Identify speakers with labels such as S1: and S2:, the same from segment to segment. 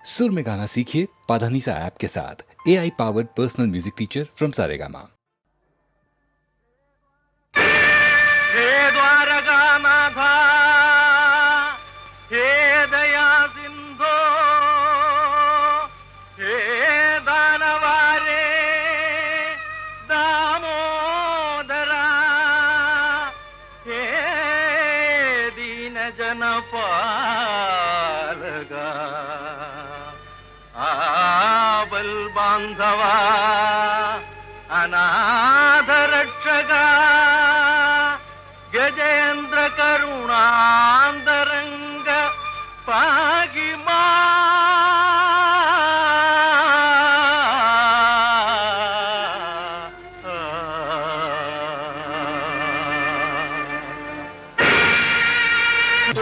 S1: सुर में गाना सीखिए पाधानीसा ऐप के साथ। AI powered personal music teacher from Saregama.
S2: हे द्वारकानाथा, हे दया सिंधो, हे दानवारे दामोदरा, हे दीन जनपालका, आबल बांधवा, अनाथ रक्षका, गजेंद्र करुणांतरंग पागिमा।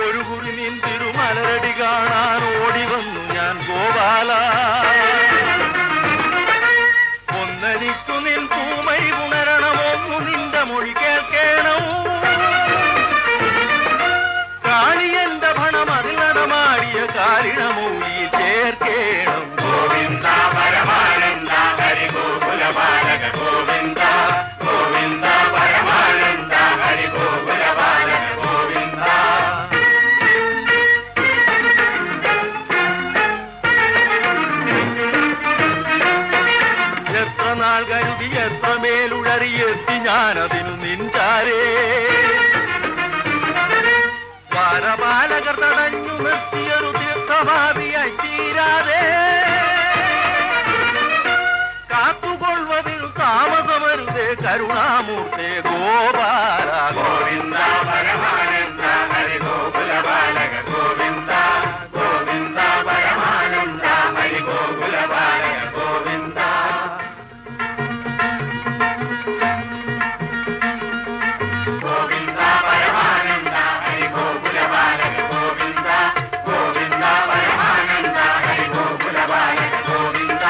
S2: ഒരു കുറി നിൻ തിരുമലരടി കാണാൻ ഓടി വന്നു ഞാൻ ഗോപാല. ഒന്നനിക്കു നിൻ പൂമൈ ഉണരണമൊന്നു നിന്റെ മൊഴി കേൾക്കേണം. കാളിയന്റെ ഭണം അതിൽ നടമാടിയ കാലിണമൂഴി ചേർക്കേണം. ഗോവിന്ദ പരമാനന്ദ ഹരി ഗോകുല ബാലക ഗോവിന്ദ, ഗോവിന്ദ പരമാനന്ദ ഹരി ഗോകുല ബാലക ഗോവിന്ദ. എത്ര നാൾ കരുതി എത്ര മേലുഴറിയെത്തി ഞാനതിനു നിൻചാരേ. ബാലകർ തടഞ്ഞു നിർത്തിയൊരു തീർത്ഥഭാവിയായി തീരാതെ കാത്തുകൊള്ളുവതിൽ താമസമരുതേ കരുണാമൂർത്തേ ഗോപാല. ഗോവിന്ദ പരമാനന്ദ ഹരി ഗോകുല ബാലക ഗോവിന്ദ, ഗോവിന്ദ പരമാനന്ദ ഹരി ഗോകുല ബാലക ഗോവിന്ദ. ഗോവിന്ദ പരമാനന്ദ ഹരി ഗോകുല ബാലക ഗോവിന്ദ, ഗോവിന്ദ പരമാനന്ദ ഹരി ഗോകുല ബാലക ഗോവിന്ദ,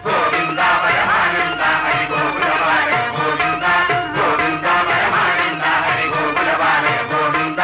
S2: ഗോവിന്ദ പരമാനന്ദ ഹരി ഗോകുല ബാലക ഗോവിന്ദ, ഗോവിന്ദ പരമാനന്ദ ഹരി ഗോകുല ബാലക ഗോവിന്ദ.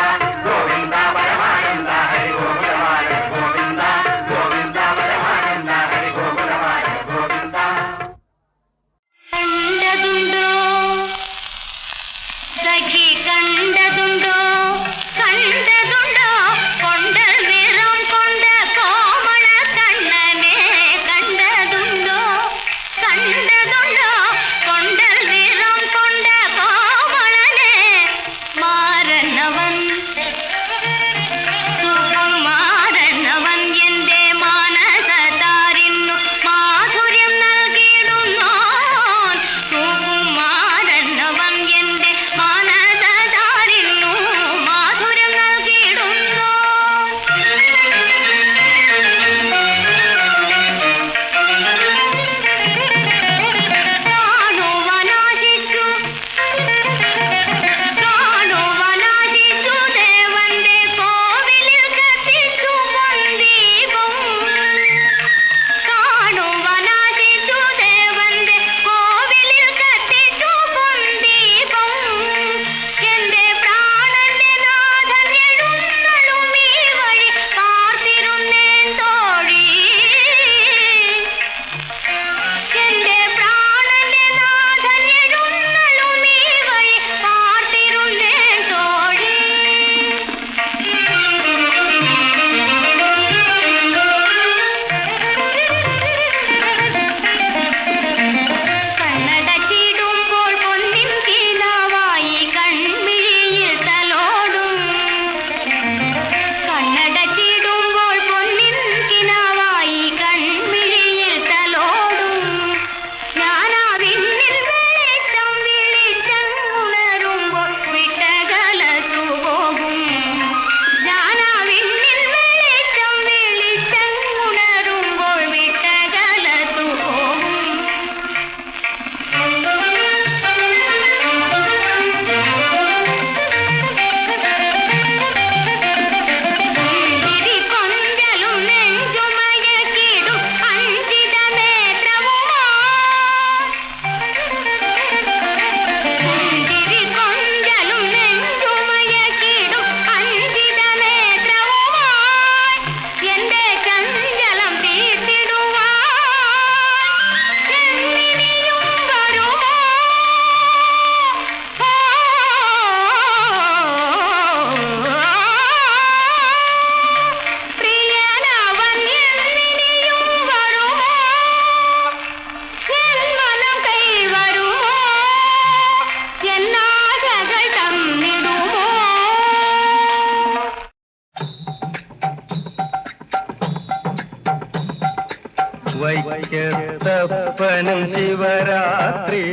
S2: വൈക്കത്തപ്പനും ശിവരാത്രി,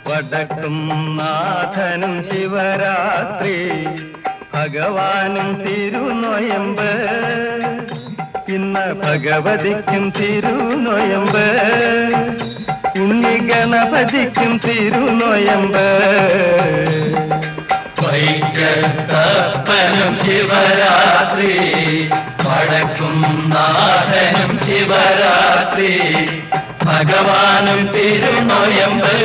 S2: വടക്കും നാഥനും ശിവരാത്രി, ഭഗവാനും തിരുനൊയമ്പ്, ഇന്ന് ഭഗവതിക്കും തിരുനൊയമ്പ്, ഉണ്ണി ഗണപതിക്കും തിരുനൊയമ്പ്. വൈക്കത്തപ്പനും ശിവരാത്രി, വടക്കും നാഥനും ശിവരാത്രി, ഭഗവാനും തിരുനൊയമ്പ്,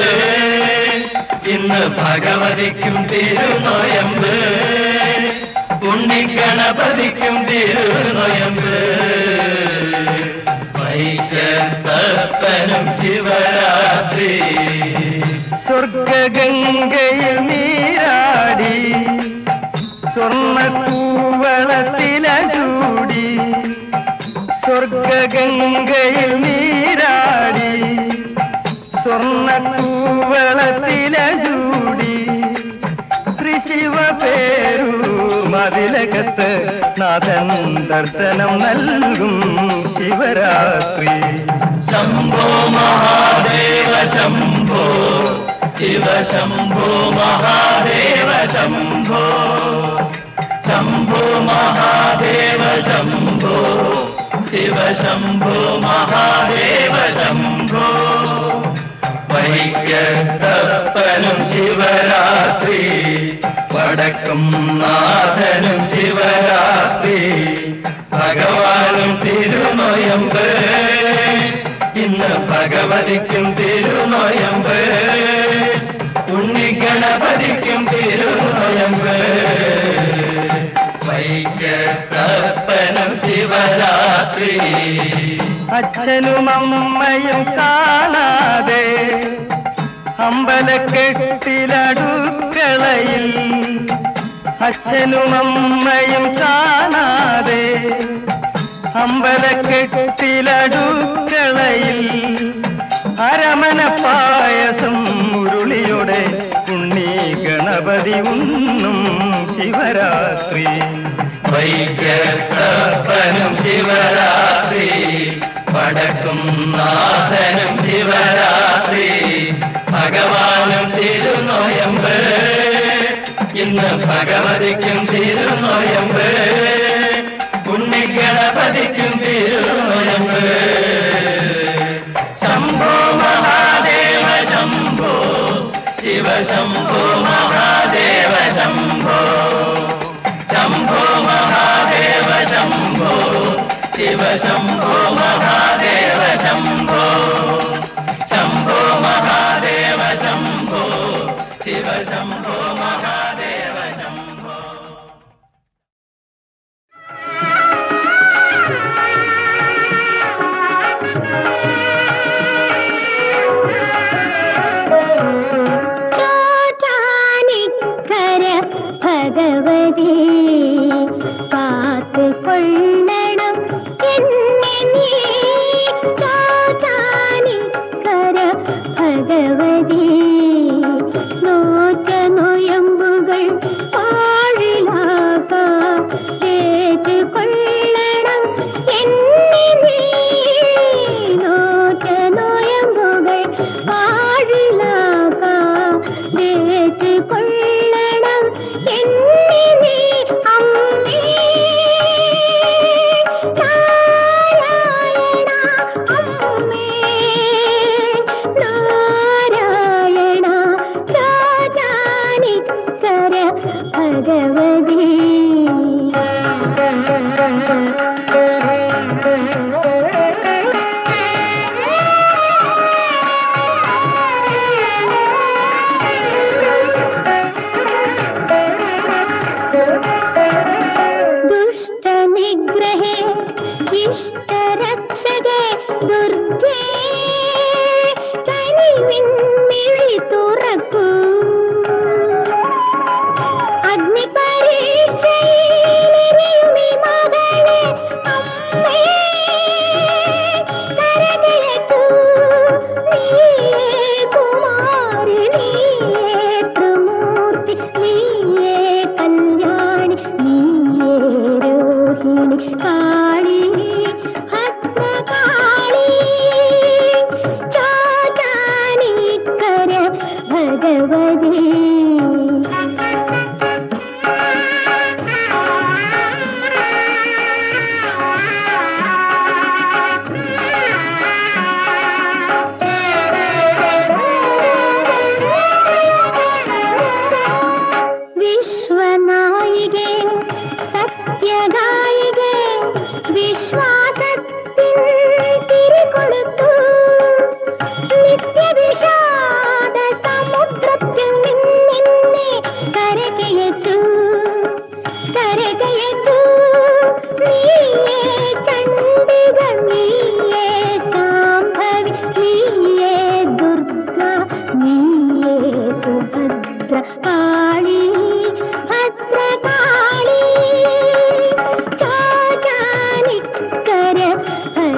S2: ഇന്ന് ഭഗവതിക്കും തിരുനൊയമ്പ്, ഉണ്ണി ഗണപതിക്കും തിരുനൊയമ്പ്. വൈക്കത്തപ്പനും ശിവരാത്രി. സ്വർഗഗംഗയിൽ നീരാടി, സ്വർണ്ണക്കൂവളത്തില ചൂടി, സ്വർഗഗംഗയിൽ നീരാടി, സ്വർണ്ണക്കൂവളത്തില ചൂടി, ശ്രീശിവ പേരു മതിലകത്ത് നാഥൻ ദർശനം നൽകും ശിവരാത്രി. ശംഭോ മഹാദേവ ശംഭോ, ശിവ ശംഭോ മഹാദേവ ശംഭോ, ശംഭോ മഹാദേവ ശംഭോ, ശിവ ശംഭോ മഹാദേവ ശംഭോ. വൈക്കത്തപ്പനും ശിവരാത്രി, വടക്കും നാഥനും ശിവരാത്രി, ഭഗവാനും തിരുനൊയമ്പ്, ഇന്ന് ഭഗവതിക്കും തിരുനൊയമ്പ്, ഉണ്ണി ഗണപതിക്കും തിരുനൊയമ്പ്. വൈക്കത്തപ്പനും ശിവരാത്രി. അച്ഛനും അമ്മയും കാണാതെ അമ്പലക്കെട്ടിലടുക്കളയിൽ, അച്ഛനും അമ്മയും കാണാതെ അമ്പലക്കെട്ടിലടുക്കളയിൽ, അരമന പായസം ഉരുളിയുടെ ഉണ്ണി ഗണപതി ഉണ്ണും ശിവരാത്രി. വൈക്കത്തപ്പനും ശിവരാത്രി, വടക്കും നാഥനും ശിവരാത്രി, ഭഗവാനും തിരുനൊയമ്പ്, ഇന്ന് ഭഗവതിക്കും തിരുനൊയമ്പ്, ഉണ്ണി ഗണപതിക്കും തിരുനൊയമ്പ്. ശംഭോ മഹാദേവ ശംഭോ, ശിവ ശംഭോ മഹാദേവ ശംഭോ, ശംഭോ മഹാദേവ ശംഭോ, ശിവ ശംഭോ മഹാദേവ ശംഭോ, ശംഭോ മഹാദേവ ശംഭോ, ശിവ ശംഭോ മഹാദേവ ശംഭോ.
S3: ഭഗവതി കാത്തുകൊള്ളണം എന്നെ നീ, ചോറ്റാനിക്കര ഭഗവതി നോറ്റ നൊയമ്പുകൾ പാഴിലാകാതുകൊള്ളണം എന്നെ നീ, നോറ്റ നൊയമ്പുകൾ പാഴിലാകാതുകൊള്ളണം എന്നെ നീ. അമ്മേ നാരായണ, അമ്മേ നാരായണ, ചോറ്റാനിക്കര ഭഗവതി. ദുഷ്ടനിഗ്രഹേ ഇഷ്ടരക്ഷകേ ദുർഗേ, കനിവിൻമിഴി തുറക്കൂ, അഗ്നിപരീക്ഷയിലെരിയുമി മകളെ അമ്മേ, കരകയറ്റൂ നീയേ കുമാരി, നീയേ ത്രിമൂർത്തി, നീയേ കല്യാണി, നീയേ രോഹിണി, കാളി ഭദ്രകാളി.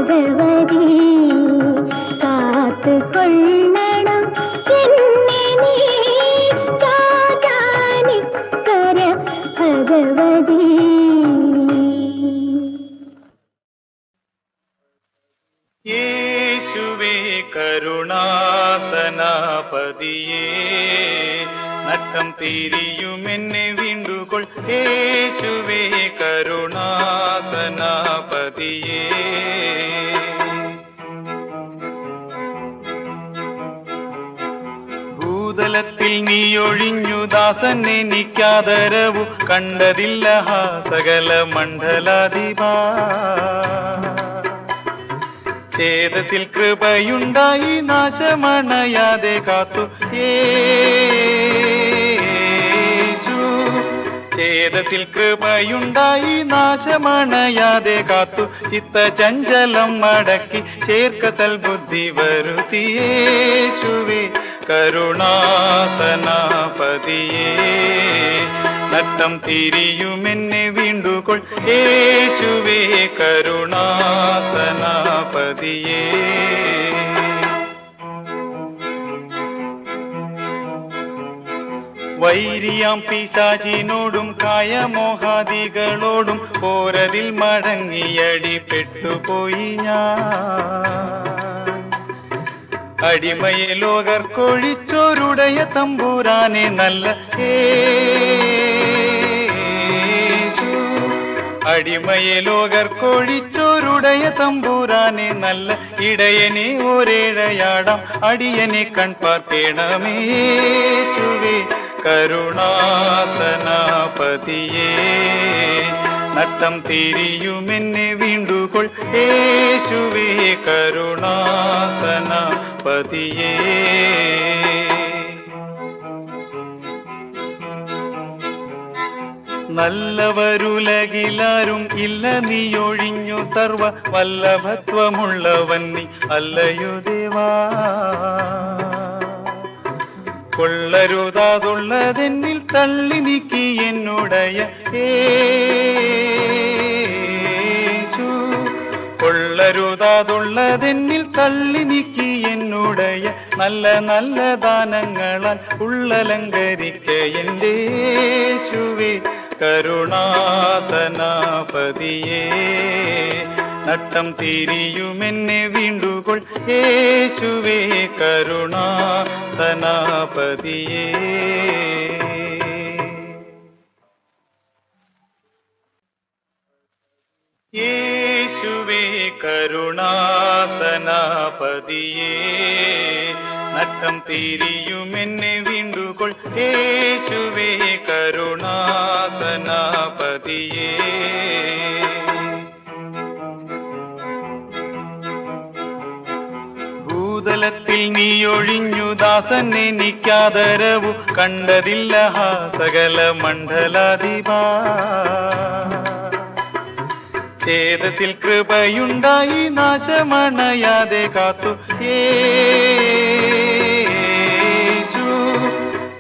S3: ഭഗവതി കാത്തുകൊള്ളണം എന്നെ നീ രാജാനിക്കര ഭഗവതി.
S2: യേശുവേ കരുണാസനാപതിയേ നട്ടം തിരിയുമെന്നെ വീണ്ടുകൊൾ. യേശുവേ കരുണാസനാപതിയേ ഭൂതലത്തിൽ നീയൊഴിഞ്ഞു ദാസൻ എനിക്കാദരവു കണ്ടതില്ല ഹാ സകല മണ്ഡലാധിപാ. ചേതസിൽ കൃപയുണ്ടായി നാശമണയാതെ കാത്തു യേശു. ചേതസിൽ കൃപയുണ്ടായി നാശമണയാതെ കാത്തു ചിത്തചഞ്ചലം മടക്കി ചേർക്ക സൽബുദ്ധി വരുത്തി. യേശുവേ കരുണാസനാപതിയേ നട്ടം തിരിയുമെന്നെ വീണ്ടുകൊൾ. യേശുവേ കരുണാസനാപതിയേ. വൈരിയാം പിശാചിനോടും കായമോഹാദികളോടും പോരതിൽ മടങ്ങിയടി പെട്ടുപോയി ഞാൻ. അടിമയെ ലോകർക്കൊഴിച്ചോരുടയ തമ്പുരാനെ നല്ല യേശു. അടിമയെ ലോകർക്കൊഴിച്ചോരുടയ തമ്പുരാനെ നല്ല ഇടയനെ ഒരേഴയാടാം അടിയനെ കൺപാർക്കേണമേ. യേശുവേ കരുണാസനാപതിയേ നട്ടം തിരിയുമെന്നെ വീണ്ടുകൊൾ. യേശുവേ കരുണാസനാപതിയേ. നല്ലവരുലകിലാരും ഇല്ല നീയൊഴിഞ്ഞു സർവ വല്ലഭത്വമുള്ളവൻ നീ അല്ലയോ ദേവാ. കൊള്ളരുതാതുള്ളതെന്നിൽ തള്ളി നീക്കി എന്നുടയ യേശു. കൊള്ളരുതാതുള്ളതെന്നിൽ തള്ളി നീക്കി എന്നുടയ നല്ല നല്ല ദാനങ്ങളാൽ ഉള്ളലങ്കരിക്ക എന്റെ യേശുവേ കരുണാസനാപതിയേ നട്ടം തിരിയുമെന്നെ വീണ്ടുകൊൾ. യേശുവേ കരുണാസനാപതിയേ. യേശുവേ കരുണാസനാപതിയേ നട്ടം തിരിയുമെന്നെ വീണ്ടുകൊൾ. യേശുവേ കരുണാസനാപതിയേ. ഭൂതലത്തിൽ നീയൊഴിഞ്ഞു ദാസൻ എനിക്കാദരവു കണ്ടതില്ല ഹാ സകല മണ്ഡലാധിപാ. ചേതസിൽ കൃപയുണ്ടായി നാശമണയാതെ കാത്തു യേശു.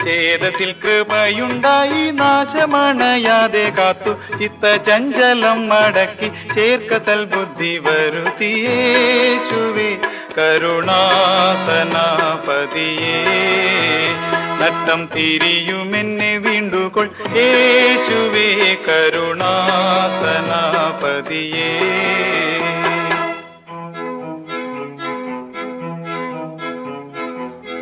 S2: ചേതസിൽ കൃപയുണ്ടായി നാശമണയാതെ കാത്തു ചിത്തചഞ്ചലം മടക്കി ചേർക്ക സൽബുദ്ധി വരുത്തി. യേശുവേ കരുണാസനാപതിയേ നട്ടം തിരിയുമെന്നെ വീണ്ടുകൊൾ. യേശുവേ കരുണാസനാപതിയേ.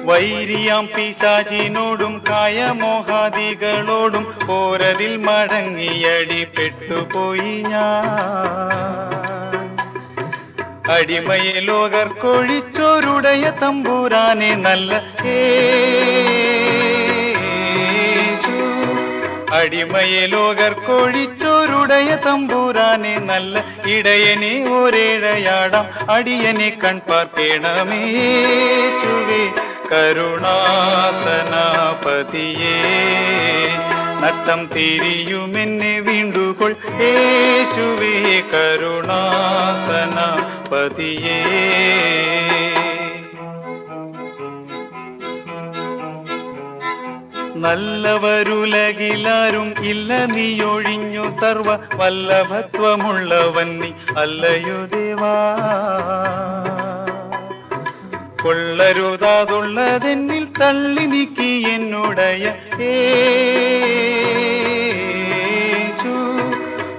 S2: വൈരിയാം പിശാചിനോടും കായമോഹാദികളോടും പോരതിൽ മടങ്ങിയടി പെട്ടുപോയി ഞാൻ. അടിമയെ ലോകർക്കൊഴിച്ചോരുടയ തമ്പുരാനെ നല്ല യേശു. അടിമയെ ലോകർക്കൊഴിച്ചോരുടയ തമ്പുരാനെ നല്ല ഇടയനെ ഒരേഴയാടാം അടിയനെ കൺപാർക്കേണമേ. യേശുവേ കരുണാസനാപതിയേ നട്ടം തിരിയുമെന്നെ വീണ്ടുകൊൾ. യേശുവേ കരുണാസനാപതിയേ. നല്ലവരുലകിലാരും ഇല്ല നീയൊഴിഞ്ഞു സർവ വല്ലഭത്വമുള്ളവൻ നീ അല്ലയോ ദേവാ. വാ. കൊള്ളരുതാതുള്ളതെന്നിൽ തള്ളി നീക്കി എന്നുടയ യേശു.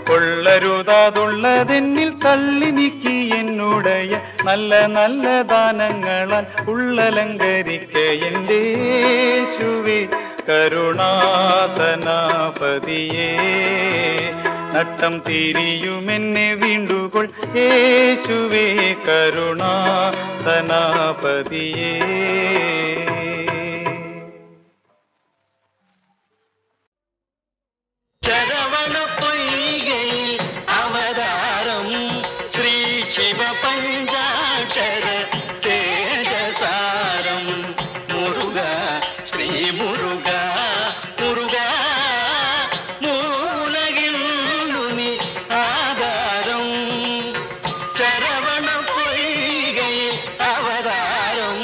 S2: കൊള്ളരുതാതുള്ളതെന്നിൽ തള്ളി നീക്കി എന്നുടയ നല്ല നല്ല ദാനങ്ങളാൽ ഉള്ളലങ്കരിക്ക എൻ്റെ യേശുവേ. കരുണാസനാപതിയേ നട്ടം തിരിയുമെന്നെ വീണ്ടുകൊൾ യേശുവേ. കരുണാസനാപതിയേ.
S4: ശരവണ പൊയ്കയിൽ അവതാരം ശ്രീ ശിവ പഞ്ചാക്ഷര തേജസാരം മുരുക ശ്രീ മുരുക മുരുക മൂലകിലുമി ആധാരം. ശരവണ പൊയ്കയിൽ അവതാരം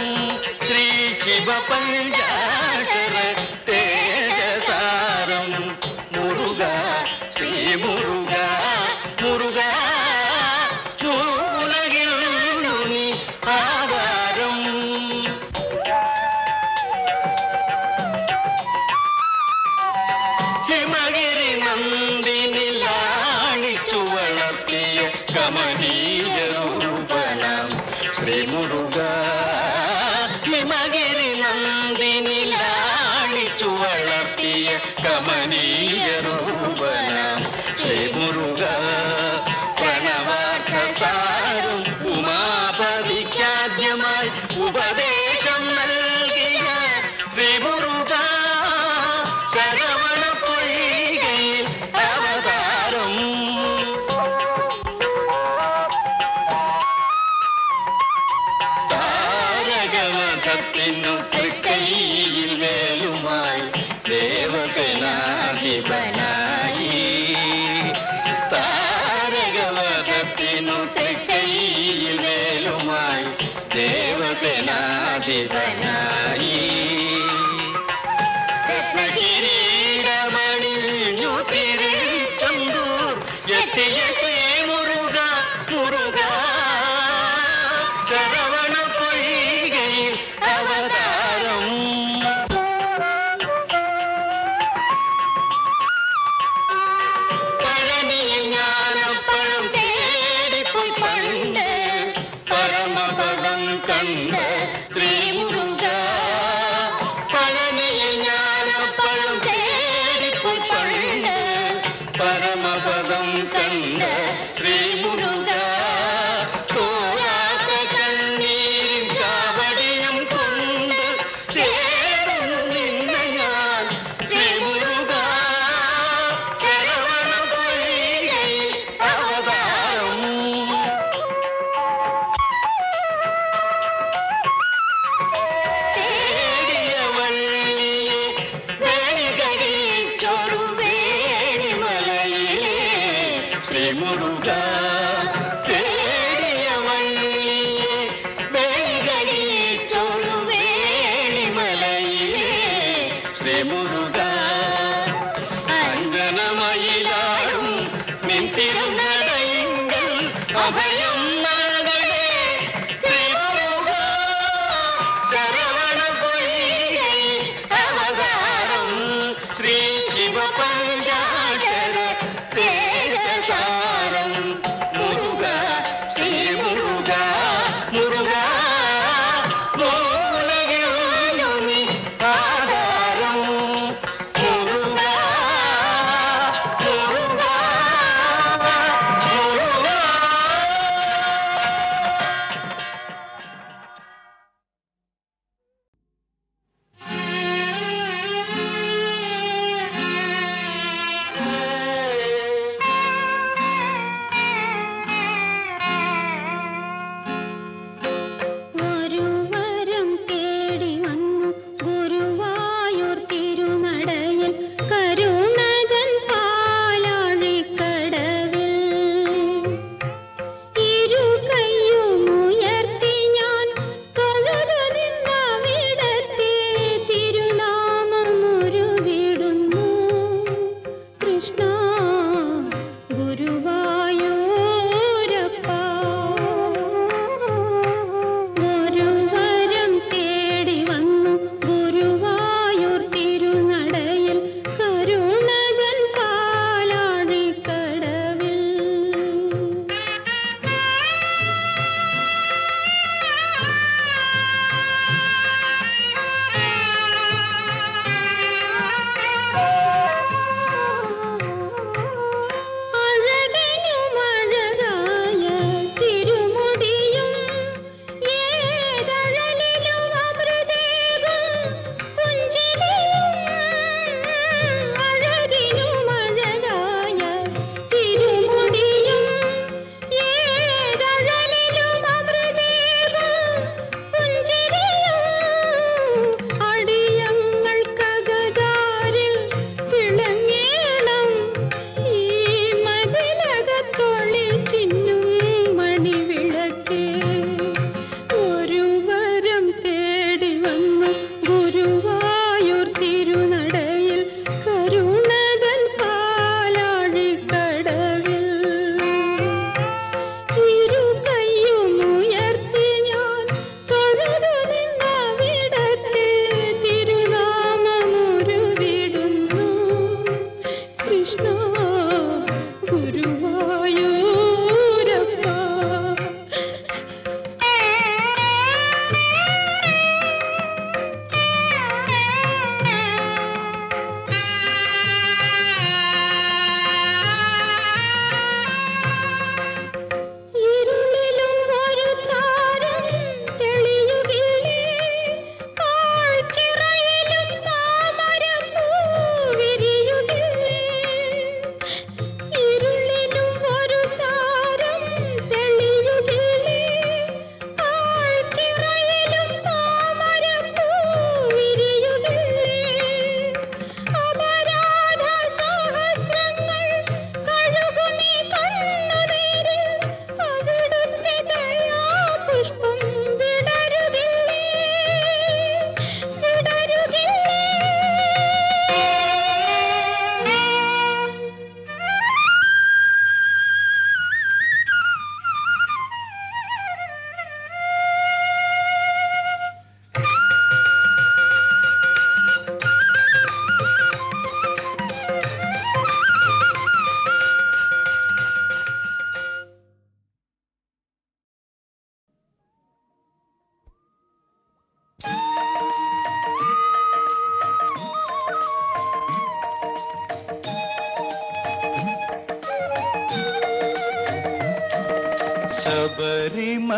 S4: ശ്രീ ശിവ പഞ്ചാക്ഷര തേജസാരം മുരുക ശ്രീ മുരുക മുരുക മൂലകിലുമി ആധാരം. ഹിമഗിരി നന്ദിനിലാണിച്ചു വളർത്തിയ കമനീയ രൂപനാം ശ്രീ മുരുക. ഹിമഗിരി നന്ദിനിലാണിച്ചു വളർത്തിയ കമനീയ രൂപനാം ശ്രീ മുരുക. പ്രണവാർത്ഥസാരം ഉമാപതിക്കാദ്യമായി ഉപദേശം നൽകിയ ശ്രീ മുരുക. ശരവണ പൊയ്കയിൽ അവതാരം താരകവധത്തിനു തൃക്കൈയിൽ വേലുമായി ദേവസേനാധിപനായി. താരകവധത്തിനു തൃക്കൈയിൽ വേലുമായി ദേവസേനാധിപനായി. രത്നകിരീടമണിഞ്ഞു തിരിച്ചെന്തൂർ എത്തിയ ശ്രീ മുരുക മുരുക. ശരവണ പൊയ്കയിൽ അവതാരം പഴനിയിൽ ജ്ഞാനപ്പഴം തേടിപ്പോയി പണ്ട് പരമപദം കണ്ട് ശ്രീ മുരുക. പഴനിയിൽ ജ്ഞാനപ്പഴം തേടിപ്പോയി പണ്ട് പരമപദം കണ്ട് ശ്രീ മുരുക. തോരാത്ത കണ്ണീരും കാവടിയും കൊണ്ട് തേടുന്നു നിന്നെ ഞാൻ ശ്രീ മുരുക. ശരവണ പൊയ്കയിൽ അവതാരം തേടിയ വള്ളിയെ വേണികരിച്ചൊരു വേണിമലയിലെ ശ്രീ മുരുക. തേടിയ വള്ളിയെ വേണികരിച്ചൊരു വേണിമലയിലെ ശ്രീ മുരുക. അഞ്ജനമയിലാടും നിൻ തിരുനടയിങ്കൽ അഭയം നൽകണേ ശ്രീ മുരുക. ശരവണ പൊയ്കയിൽ അവതാരം ശ്രീ ശിവ പഞ്ചാക്ഷര തേജസാരം മുരുക ശ്രീ മുരുക മുരുക മൂലകിലുമി ആധാരം.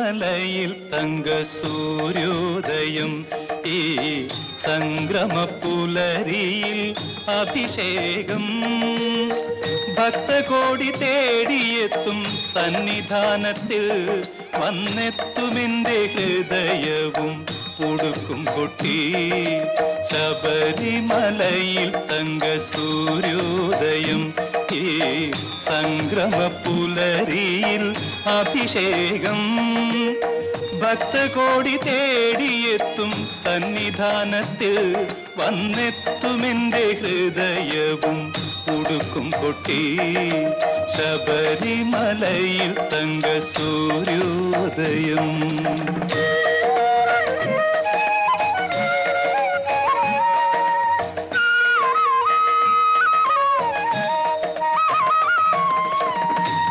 S2: ശബരിമലയിൽ തങ്ക സൂര്യോദയം ഈ സംക്രമപ്പുലരിയിൽ അഭിഷേകം ഭക്തകോടി തേടിയെത്തും സന്നിധാനത്തിൽ വന്നെത്തുമെന്റെ ഹൃദയവും ഉടുക്കും പൊട്ടി ശബരിമലയിൽ തങ്ക സൂര്യോദയം ഈ സംക്രമപ്പുലരിയിൽ അഭിഷേകം ഭക്തകോടി തേടിയെത്തും സന്നിധാനത്തിൽ വന്നെത്തുമെന്റെ ഹൃദയവും ഉടുക്കും പൊട്ടി ശബരിമലയിൽ തങ്ക സൂര്യോദയം.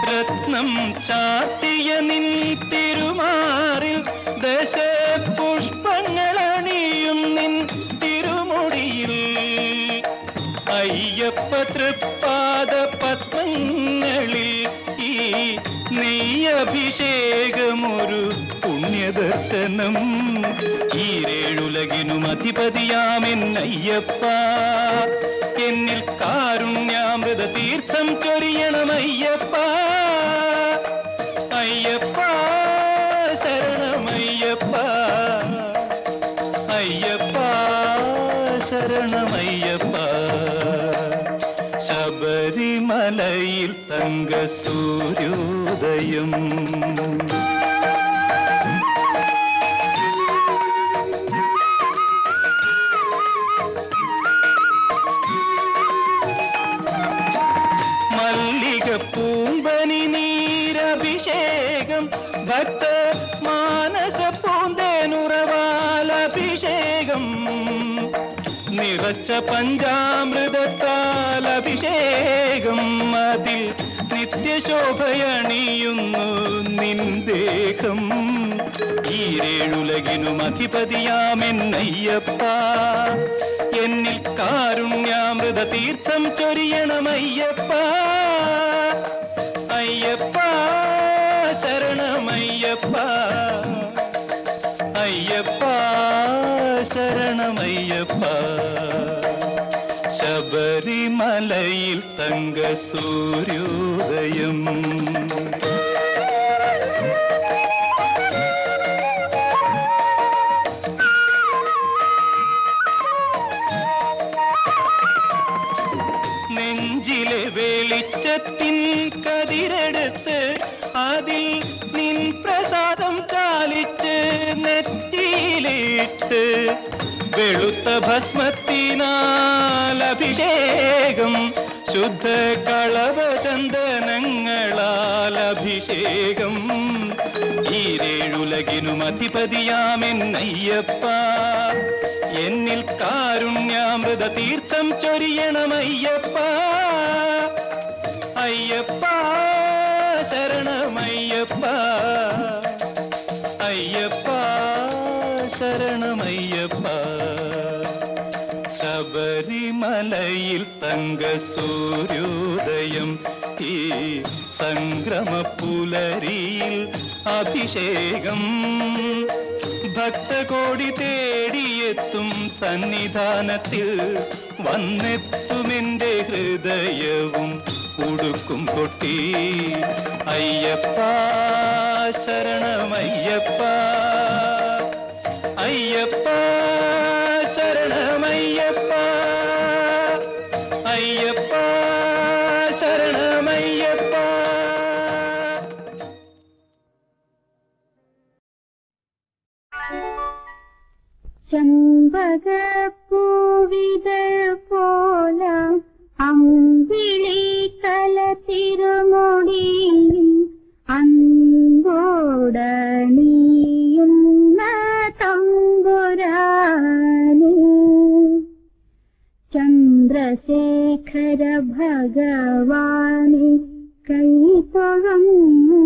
S2: രത്നം ചാർത്തിയ നിൻ തിരുമാറിൽ ദശപുഷ്പങ്ങളണിയും നിൻ തിരുമുടിയിൽ അയ്യപ്പ തൃപ്പാദ പത്മങ്ങളിൽ ഈ നെയ്യഭിഷേകമൊരു പുണ്യദർശനം ഈരേഴുലകിനും അധിപതിയാമെന്നയ്യപ്പ എന്നിൽ കാരുണ്യാമൃത തീർത്ഥം ചൊരിയണമയ്യപ്പ അയ്യപ്പ ശരണമയ്യപ്പ അയ്യപ്പ ശരണമയ്യപ്പ ശബരിമലയിൽ തങ്ക സൂര്യോദയം. പൂമ്പനി നീരഭിഷേകം ഭക്ത മാനസ പൂന്തേനുറവാലഭിഷേകം നിറച്ച പഞ്ചാമൃതത്താൽ അഭിഷേകം അതിൽ നിത്യശോഭയണിയുന്നു നിന്ദേഹം ഈരേഴുലകിനും അധിപതിയാമെന്നയ്യപ്പ എന്നിൽ കാരുണ്യാമൃത തീർത്ഥം ചൊരിയണമയ്യപ്പ അയ്യപ്പ ശരണമയ്യപ്പ അയ്യപ്പ ശരണമയ്യപ്പ ശബരിമലയിൽ തങ്ക സൂര്യോദയം. നെഞ്ചിലെ വെളിച്ചത്തിൻ കതിരെടുത്ത് അതിൽ നിൻ പ്രസാദം ചാലിച്ച് നെറ്റിയിലിട്ട് വെളുത്ത ഭസ്മത്തിനാൽ അഭിഷേകം ശുദ്ധ കളവചന്ദനങ്ങളാൽ അഭിഷേകം ഈരേഴുലകിനും അധിപതിയാമെന്നയ്യപ്പ എന്നിൽ കാരുണ്യാമൃത തീർത്ഥം ചൊരിയണമയ്യപ്പ അയ്യപ്പ ശരണമയ്യപ്പ അയ്യപ്പ ശരണമയ്യപ്പ ശബരിമലയിൽ തങ്ക സൂര്യോദയം ഈ സംക്രമപ്പുലരിയിൽ അഭിഷേകം ഭക്തകോടി തേടിയെത്തും സന്നിധാനത്തിൽ വന്നെത്തുമെന്റെ ഹൃദയവും ഉടുക്കും പൊട്ടി അയ്യപ്പ ശരണമയ്യപ്പ അയ്യപ്പ ശരണമയ്യപ്പ അയ്യപ്പ ശരണമയ്യപ്പ.
S3: ചെമ്പകപ്പൂവിതൾ പോല അമ്പിളി കല തിരുമുടിയിൽ അൻപോടണിയുന്ന തമ്പുരാനേ ചന്ദ്രശേഖര ഭഗവാനെ കൈതൊഴുന്നു.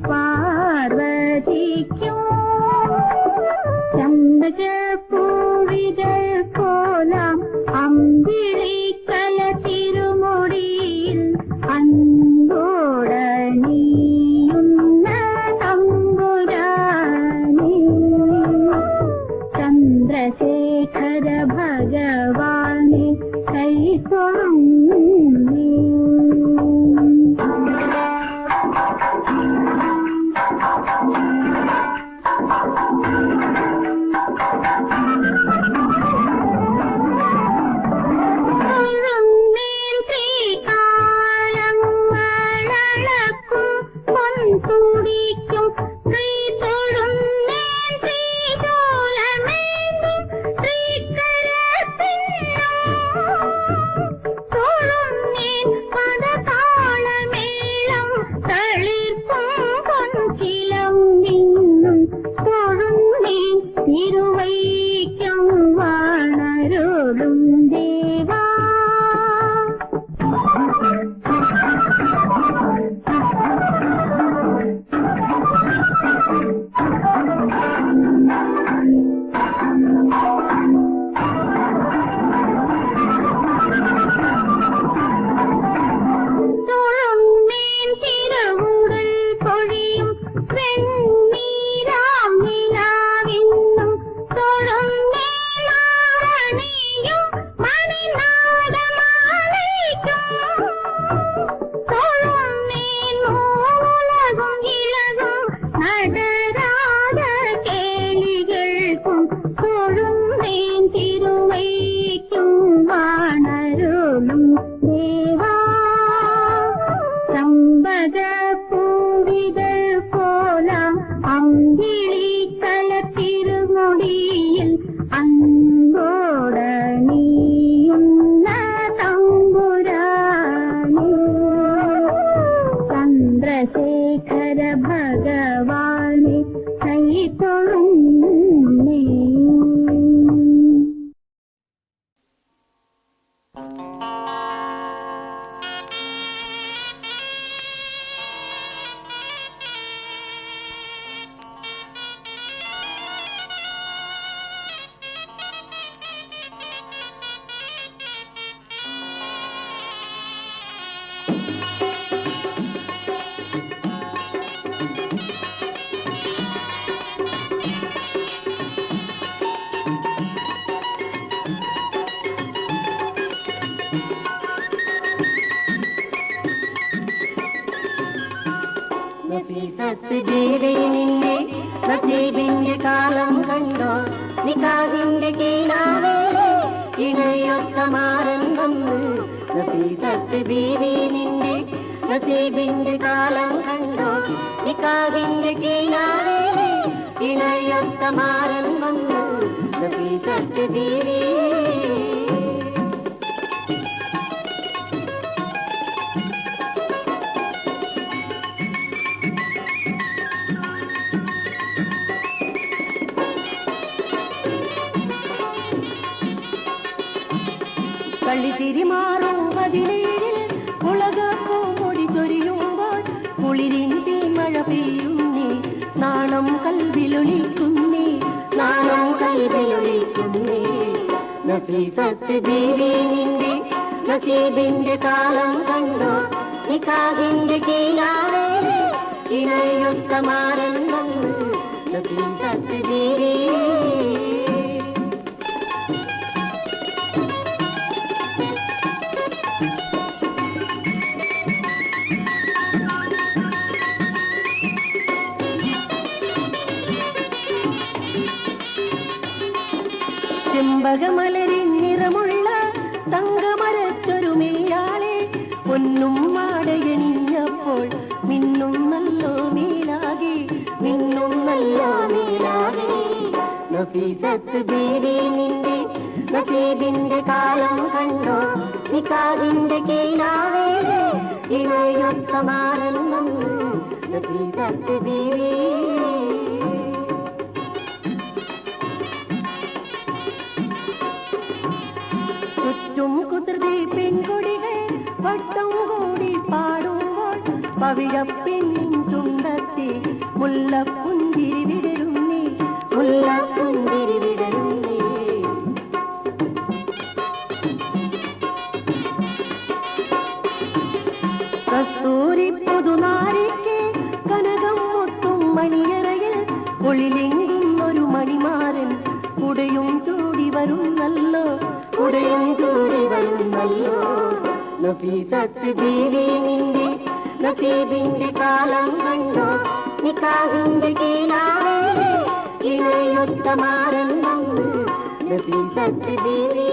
S3: പാർവതിക്കും ചന്ദ്രപൂവിതൾ പോലാം അമ്പിളിക്കല തിരുമുടിയിൽ അൻപോടണിയുന്ന തമ്പുരാനേ ചന്ദ്രശേഖര ഭഗവാനെ കൈതൊഴുന്നേ. തിരുവൈക്കം വാണരുളും ദേവാ തിരുവൈക്കും വാണരുളും ദേവാ ചമ്പകപ്പൂവിതൾ പോലാം അമ്പിളിക്കല തിരുമുടിയിൽ അൻപോടണിയുന്ന തമ്പുരാനേ ചന്ദ്രശേഖര ഭഗവാനെ കൈതൊഴുന്നേ.
S4: നിന്റെ നസീബിന്റെ കാലം കണ്ടോ നിക്കാഹിന്റെ കീഴാവേലെ ഇണയൊത്ത മാറൻ വന്ന് നസീബത്ത് ബീവി നിന്റെ നസീബിന്റെ കാലം കണ്ടോ നിക്കാഹിന്റെ കീഴാവേലെ ഇണയൊത്ത മാറൻ വന്ന് നസീബത്ത് ബീവി കളിച്ചിരി മാറും 17 ഉലകപ്പൂമൊഴി ചൊരിയുമ്പോൾ കുളിരിൻ തീമഴ പെയ്യുന്നേ നാണം കൽവിലൊളിക്കുന്നേ നാണം കൽവിലൊളിക്കുന്നേ നസീബത്ത് ബീവി നിന്റെ നസീബിന്റെ കാലം കണ്ടോ നിക്കാഹിന്റെ കീഴാവേലെ ഇണയൊത്ത മാറൻ വന്ന് നസീബത്ത് ബീവി ചെമ്പകമലരിൻ നിറമുള്ള തങ്കമരച്ചൊരുമേയാളെ പൊന്നും മാടയണിഞ്ഞപ്പോൾ മിന്നും നല്ലോ മേലാകെ മിന്നും നല്ലോ മേലാകെ നഫീസത്ത് ബീവി നിന്റെ നസീബിന്റെ കാലം കണ്ടോ നിക്കാഹിന്റെ കീഴാവേലെ ഇണയൊത്ത മാറൻ വന്ന് നഫീസത്ത് ബീവി ചുറ്റും കുതിർത്തി പെൺകൊടികൾ വട്ടം കൂടി പാടുമ്പോൾ പവിഴപ്പെണ്ണിൻ ചുണ്ടത്തി മുല്ലപ്പുന്തിരി വിടരുന്നേ, മുല്ലപ്പുന്തിരി വിടരുന്നേ. കസ്തൂരി പുതുനാരിക്ക് കനകം മുത്തും മണിയറയിൽ ഒളിലെങ്കും ഒരു മണിമാരൻ കുടയും ചൂടി വരുന്നല്ലോ, കുടയും ചൂടി വരുന്നല്ലോ. നഫീസത്ത് ബീവി നിന്റെ നസീബിന്റെ കാലം കണ്ടോ, നിക്കാഹിന്റെ കീഴാവേ ഇണയൊത്ത മാരൻ വന്ന്. നഫീസത്ത് ബീവി